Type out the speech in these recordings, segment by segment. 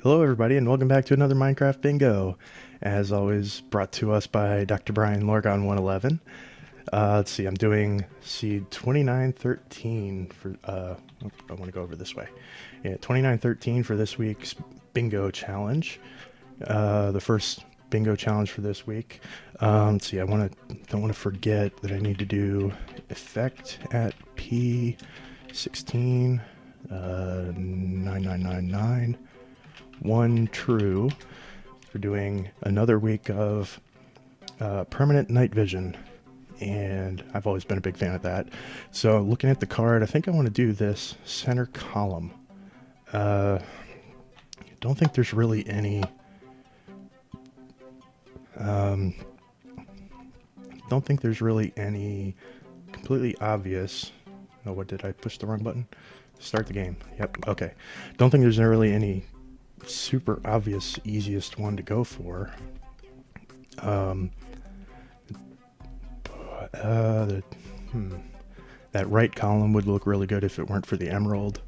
Hello, everybody, and welcome back to another Minecraft Bingo. As always, brought to us by Dr. Brian Lorgon 111. Let's see, I'm doing seed 2913 for. I want to go over this way. Yeah, 2913 for this week's Bingo challenge. The first Bingo challenge for this week. Let's see, don't want to forget that I need to do effect at P16 9999. One true for doing another week of permanent night vision, and I've always been a big fan of that. So looking at the card, I think I want to do this center column. Don't think there's really any don't think there's really any completely obvious. Oh, what did I push the wrong button? Start the game. Yep. Okay. Don't think there's really any super obvious easiest one to go for. That right column would look really good if it weren't for the emerald.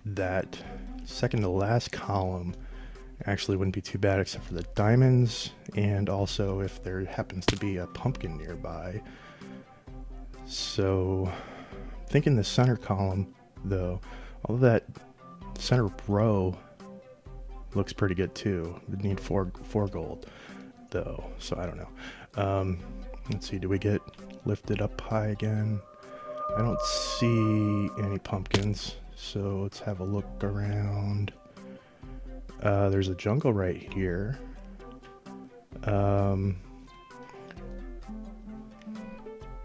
That second to last column actually wouldn't be too bad except for the diamonds, and also if there happens to be a pumpkin nearby. So thinking the center column, though, all of that center row looks pretty good too. Would need four gold though, so I don't know. Let's see, do we get lifted up high again? I don't see any pumpkins, so let's have a look around. There's a jungle right here.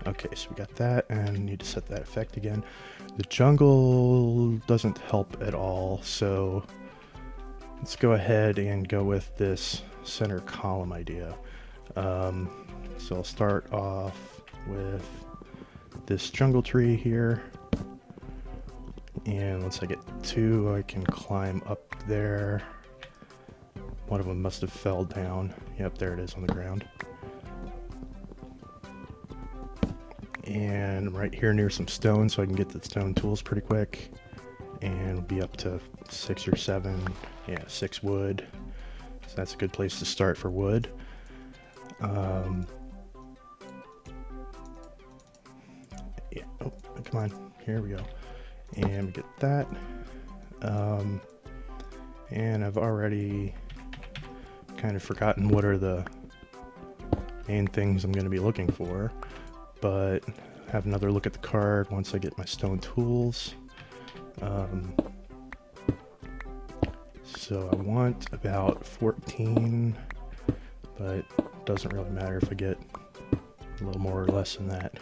Okay, so we got that, and need to set that effect again. The jungle doesn't help at all, so let's go ahead and go with this center column idea. So I'll start off with this jungle tree here, and once I get two, I can climb up there. One of them must have fell down. Yep, there it is on the ground. And right here near some stone, so I can get the stone tools pretty quick. And we'll be up to 6 or 7. Yeah, 6 wood. So that's a good place to start for wood. Yeah, oh, come on. Here we go. And we get that. And I've already kind of forgotten what are the main things I'm going to be looking for, but have another look at the card once I get my stone tools. So I want about 14, but it doesn't really matter if I get a little more or less than that.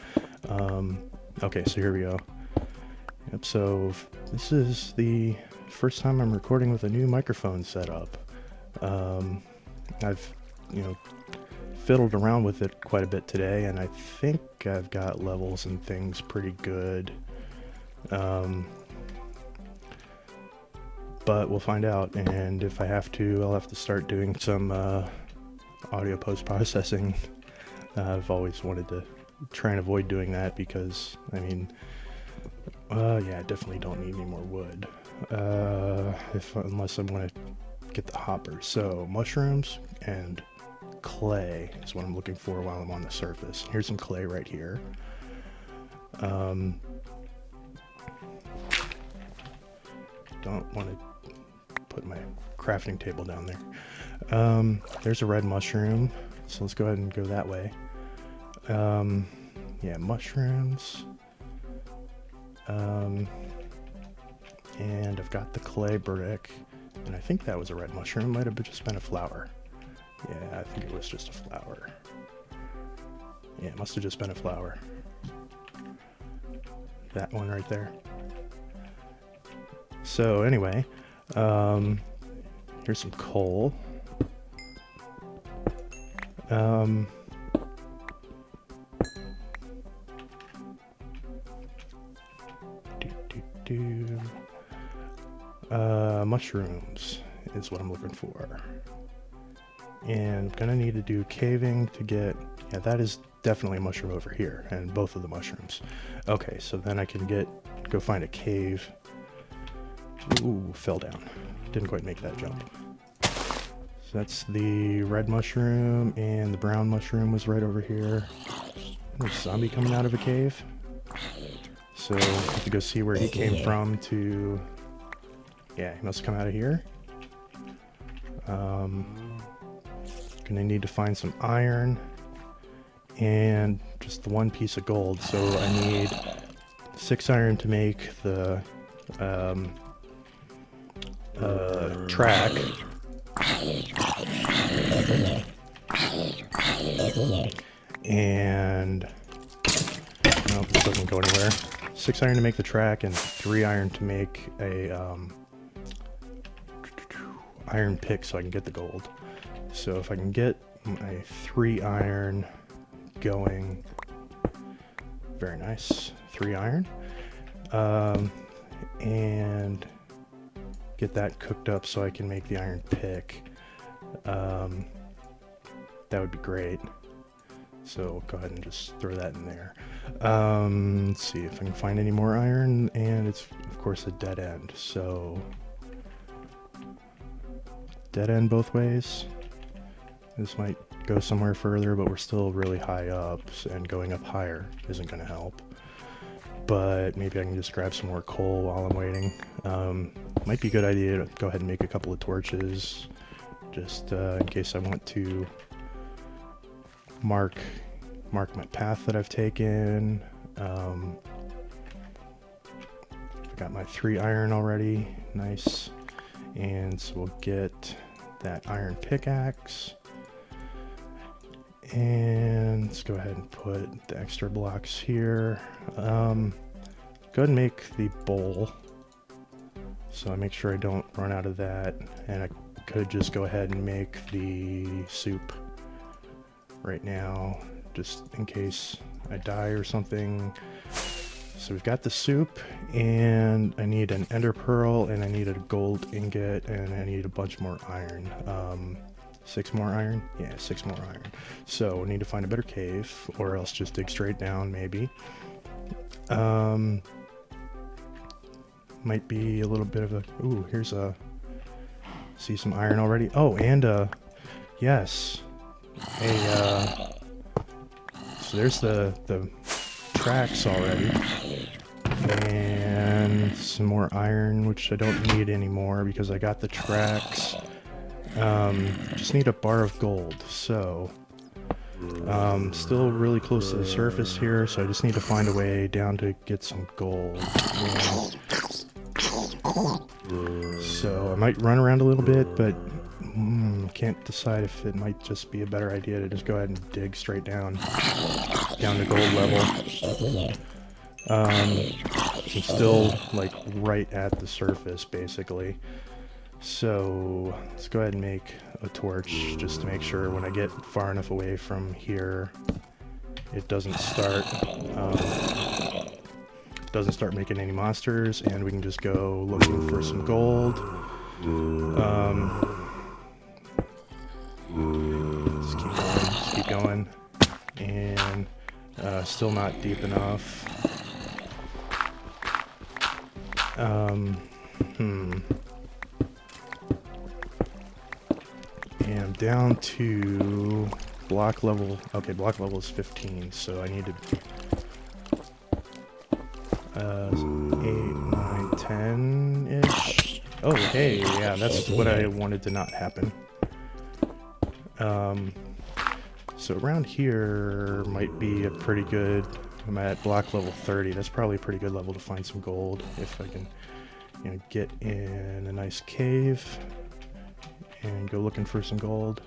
Okay, so here we go. Yep, so this is the first time I'm recording with a new microphone setup. I've, fiddled around with it quite a bit today, and I think I've got levels and things pretty good. But we'll find out, and if I have to, I'll have to start doing some audio post-processing. I've always wanted to try and avoid doing that because, I definitely don't need any more wood. Unless I want to get the hoppers. So mushrooms and clay is what I'm looking for while I'm on the surface. Here's some clay right here. Don't want to put my crafting table down there. There's a red mushroom, so let's go ahead and go that way. Yeah, mushrooms. And I've got the clay brick, and I think that was a red mushroom. Might have just been a flower. Yeah, I think it was just a flower. Yeah, it must have just been a flower. That one right there. So anyway, here's some coal. Mushrooms is what I'm looking for. And I'm gonna need to do caving to get, yeah, that is definitely a mushroom over here, and both of the mushrooms. Okay, so then I can go find a cave Ooh, fell down. Didn't quite make that jump. So that's the red mushroom, and the brown mushroom was right over here. There's a zombie coming out of a cave. So I have to go see where he came from to... Yeah, he must come out of here. Gonna need to find some iron and just the one piece of gold. So I need 6 iron to make the track. And no, this doesn't go anywhere. 6 iron to make the track and 3 iron to make a iron pick so I can get the gold. So if I can get my 3 iron going, very nice, 3 iron, and get that cooked up so I can make the iron pick, that would be great. So go ahead and just throw that in there. Let's see if I can find any more iron, and it's of course a dead end, so dead end both ways. This might go somewhere further, but we're still really high up, and going up higher isn't going to help. But maybe I can just grab some more coal while I'm waiting. Might be a good idea to go ahead and make a couple of torches, just in case I want to mark my path that I've taken. I got my 3 iron already, nice. And so we'll get that iron pickaxe. And let's go ahead and put the extra blocks here. Go ahead and make the bowl, so I make sure I don't run out of that. And I could just go ahead and make the soup right now, just in case I die or something. So we've got the soup, and I need an ender pearl, and I need a gold ingot, and I need a bunch more iron. 6 more iron? Yeah, 6 more iron. So I need to find a better cave, or else just dig straight down, maybe. Might be a little bit of a... Ooh, here's a... See some iron already? Oh, and yes. So there's the tracks already. And some more iron, which I don't need anymore because I got the tracks. Just need a bar of gold, so still really close to the surface here, so I just need to find a way down to get some gold. So I might run around a little bit, but can't decide if it might just be a better idea to just go ahead and dig straight down to gold level. I'm still like right at the surface basically. So let's go ahead and make a torch just to make sure when I get far enough away from here it doesn't start making any monsters, and we can just go looking for some gold. Just keep going, and still not deep enough. And I'm down to block level. Okay, block level is 15, so I need to 8, 9, 10-ish. Oh, hey, yeah, that's what I wanted to not happen. So around here might be a pretty good... I'm at block level 30. That's probably a pretty good level to find some gold if I can, you know, get in a nice cave and go looking for some gold.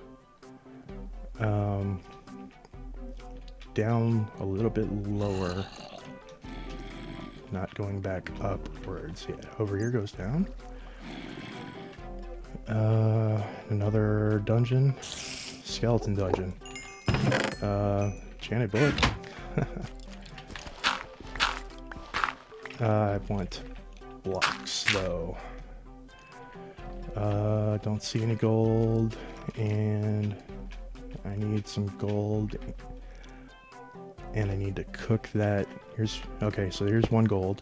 Down a little bit lower, not going back upwards. Yeah, over here goes down. Another dungeon, skeleton dungeon. Enchanted book. I want blocks though. Don't see any gold, and I need some gold, and I need to cook that. Okay, so here's 1 gold.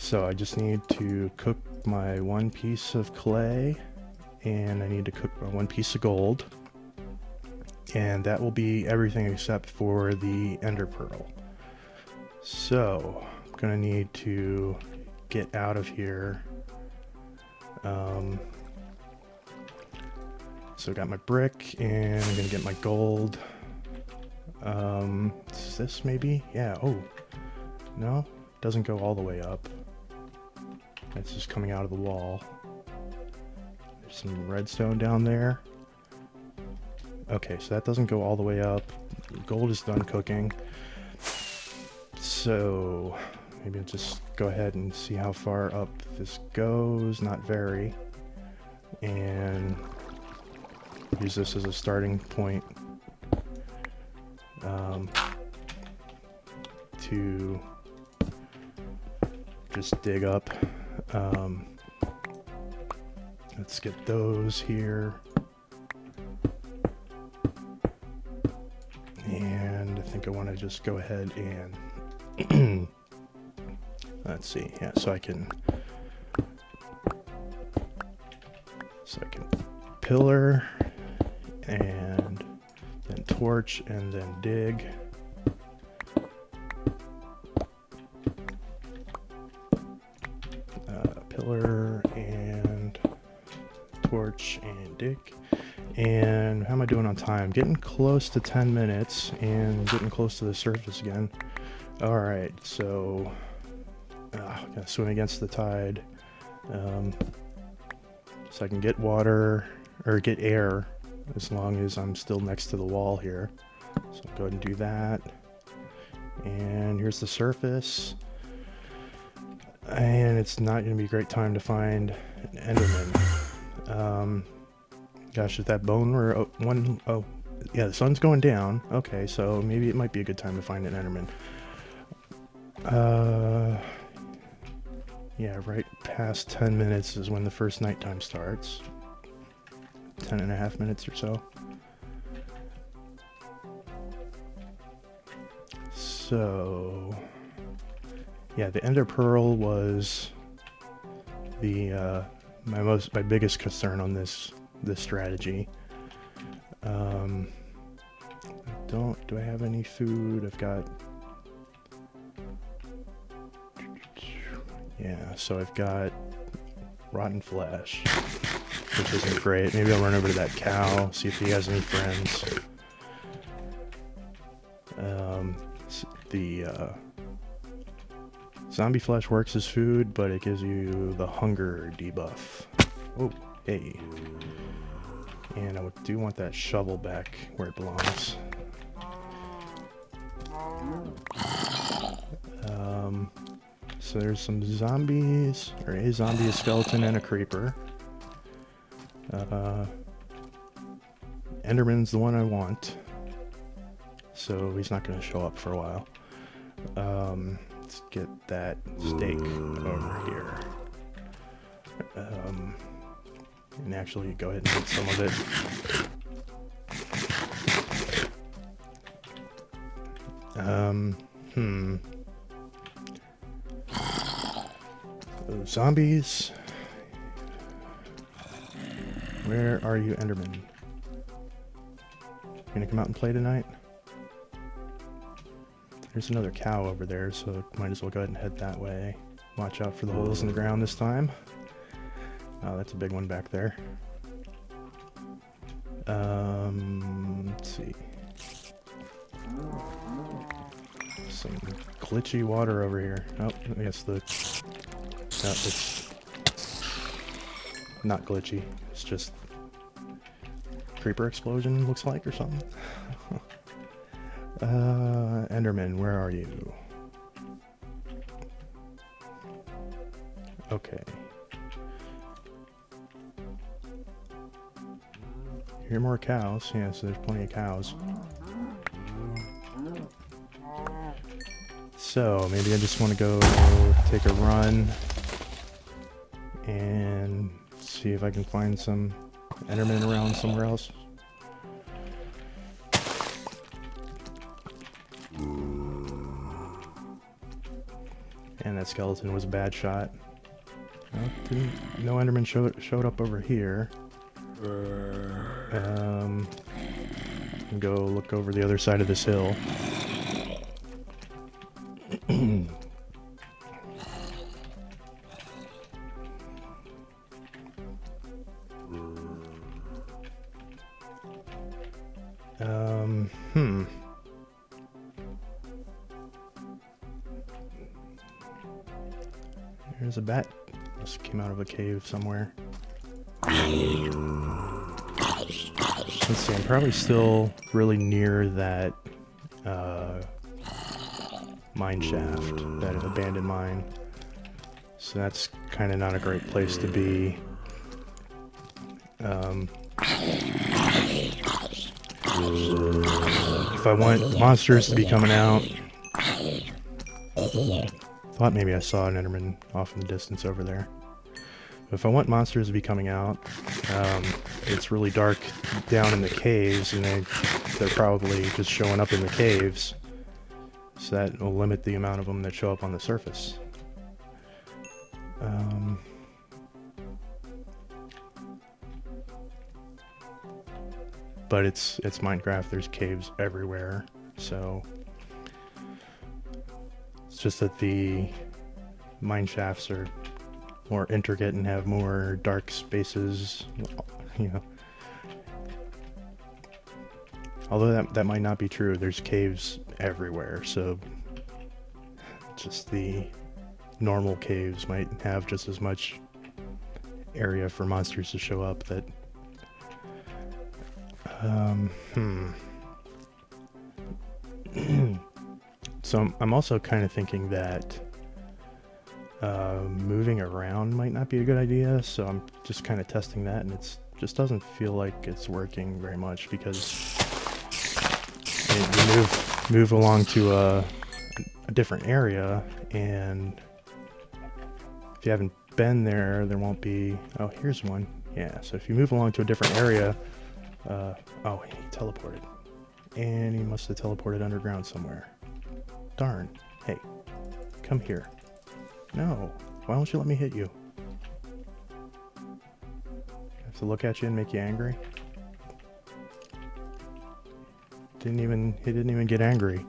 So I just need to cook my one piece of clay, and I need to cook my one piece of gold, and that will be everything except for the ender pearl. So I'm gonna need to get out of here. So I got my brick, and I'm gonna get my gold. Is this maybe? Yeah. Oh, no, doesn't go all the way up. It's just coming out of the wall. There's some redstone down there. Okay, so that doesn't go all the way up. Gold is done cooking. So maybe I'll just go ahead and see how far up this goes. Not very. And use this as a starting point to just dig up. Let's get those here. And I think I want to just go ahead and let's see. Yeah, so I can pillar and then torch and then dig. Pillar and torch and dig. And how am I doing on time? Getting close to 10 minutes and getting close to the surface again. Alright, so gotta swim against the tide. So I can get water, or get air, as long as I'm still next to the wall here. So I'll go ahead and do that. And here's the surface. And it's not going to be a great time to find an Enderman. Gosh, if that bone were oh, yeah, the sun's going down. Okay, so maybe it might be a good time to find an Enderman. Yeah, right past 10 minutes is when the first nighttime starts. 10.5 minutes or so. So, yeah, the ender pearl was the my biggest concern on this strategy. Do I have any food? I've got, yeah, so I've got rotten flesh, which isn't great. Maybe I'll run over to that cow, see if he has any friends. The zombie flesh works as food, but it gives you the hunger debuff. Oh, hey. And I do want that shovel back where it belongs. So there's some zombies, or a zombie, a skeleton, and a creeper. Enderman's the one I want, so he's not going to show up for a while. Let's get that steak over here. And actually go ahead and get some of it. Those zombies. Where are you, Enderman? You gonna come out and play tonight? There's another cow over there, so might as well go ahead and head that way. Watch out for the holes in the ground this time. Oh, that's a big one back there. Let's see. Some glitchy water over here. Oh, I guess no, it's not glitchy. It's just creeper explosion, looks like, or something. Enderman, where are you? Okay. Hear more cows. Yeah, so there's plenty of cows. So maybe I just want to go take a run and see if I can find some Enderman around somewhere else. And that skeleton was a bad shot. Well, no Enderman showed up over here. Go look over the other side of this hill. There's a bat. This came out of a cave somewhere. Let's see, I'm probably still really near that mine shaft, that abandoned mine. So that's kind of not a great place to be. If I want monsters to be coming out... Thought maybe I saw an Enderman off in the distance over there. But if I want monsters to be coming out, it's really dark down in the caves, and they're probably just showing up in the caves. So that will limit the amount of them that show up on the surface. But it's Minecraft, there's caves everywhere, so it's just that the mine shafts are more intricate and have more dark spaces, you know. Although that might not be true, there's caves everywhere, so just the normal caves might have just as much area for monsters to show up that So I'm also kind of thinking that moving around might not be a good idea, so I'm just kind of testing that, and it just doesn't feel like it's working very much, because you move along to a different area, and if you haven't been there, there won't be... Oh, here's one. Yeah, so if you move along to a different area... oh, he teleported. And he must have teleported underground somewhere. Darn. Hey, come here. No, why won't you let me hit you? I have to look at you and make you angry? He didn't even get angry.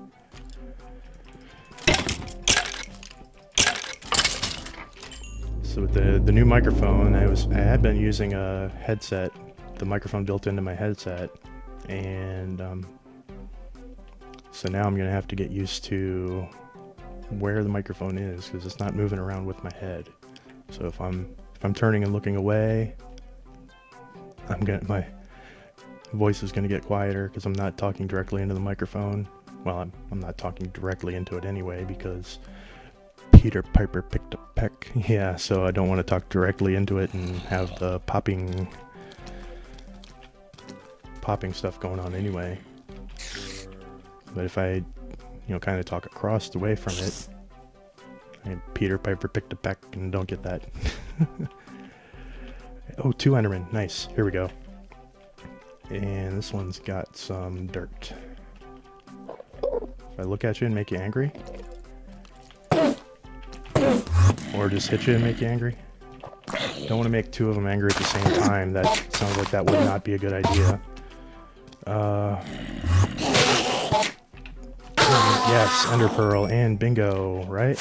So with the new microphone, I had been using a headset, the microphone built into my headset, and so now I'm gonna have to get used to where the microphone is, because it's not moving around with my head. So if I'm turning and looking away, my voice is gonna get quieter because I'm not talking directly into the microphone. Well, I'm not talking directly into it anyway, because Peter Piper picked a peck. Yeah, so I don't want to talk directly into it and have the popping stuff going on anyway. But if I, kind of talk across the way from it, Peter Piper picked a peck, and don't get that. Oh, 2 Endermen. Nice. Here we go. And this one's got some dirt. If I look at you and make you angry, or just hit you and make you angry. Don't want to make 2 of them angry at the same time. That sounds like that would not be a good idea. Yes, Ender Pearl and bingo, right?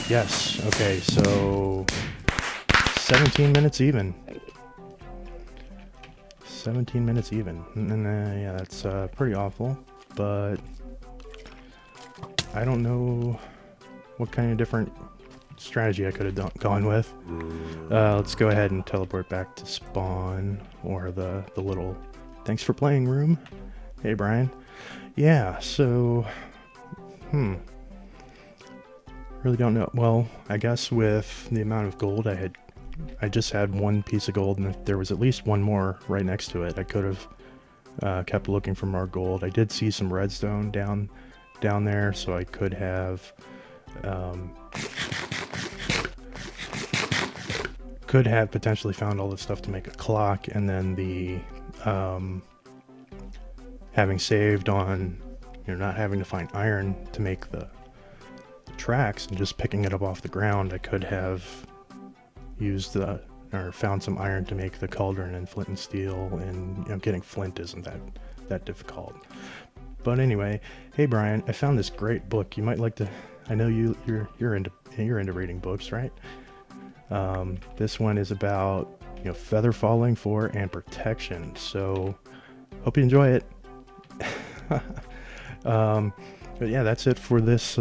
Yes. Okay, so 17 minutes even. 17 minutes even. Yeah, that's pretty awful, but I don't know what kind of different strategy I could have gone with. Let's go ahead and teleport back to spawn, or the little thanks for playing room. Hey, Brian. Yeah, so really don't know. Well, I guess with the amount of gold I just had 1 piece of gold, and if there was at least 1 more right next to it, I could have kept looking for more gold. I did see some redstone down there, so I could have potentially found all the stuff to make a clock, and then the having saved on not having to find iron to make the tracks and just picking it up off the ground, I could have used or found some iron to make the cauldron and flint and steel, and getting flint isn't that difficult. But anyway, hey Brian, I found this great book. You might like to. I know you're into reading books, right? This one is about feather falling for and protection. So hope you enjoy it. But yeah, that's it for this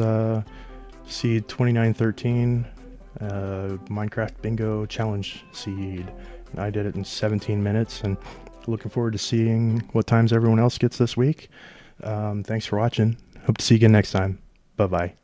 Seed 2913 Minecraft Bingo Challenge seed. I did it in 17 minutes, and looking forward to seeing what times everyone else gets this week. Thanks for watching. Hope to see you again next time. Bye bye.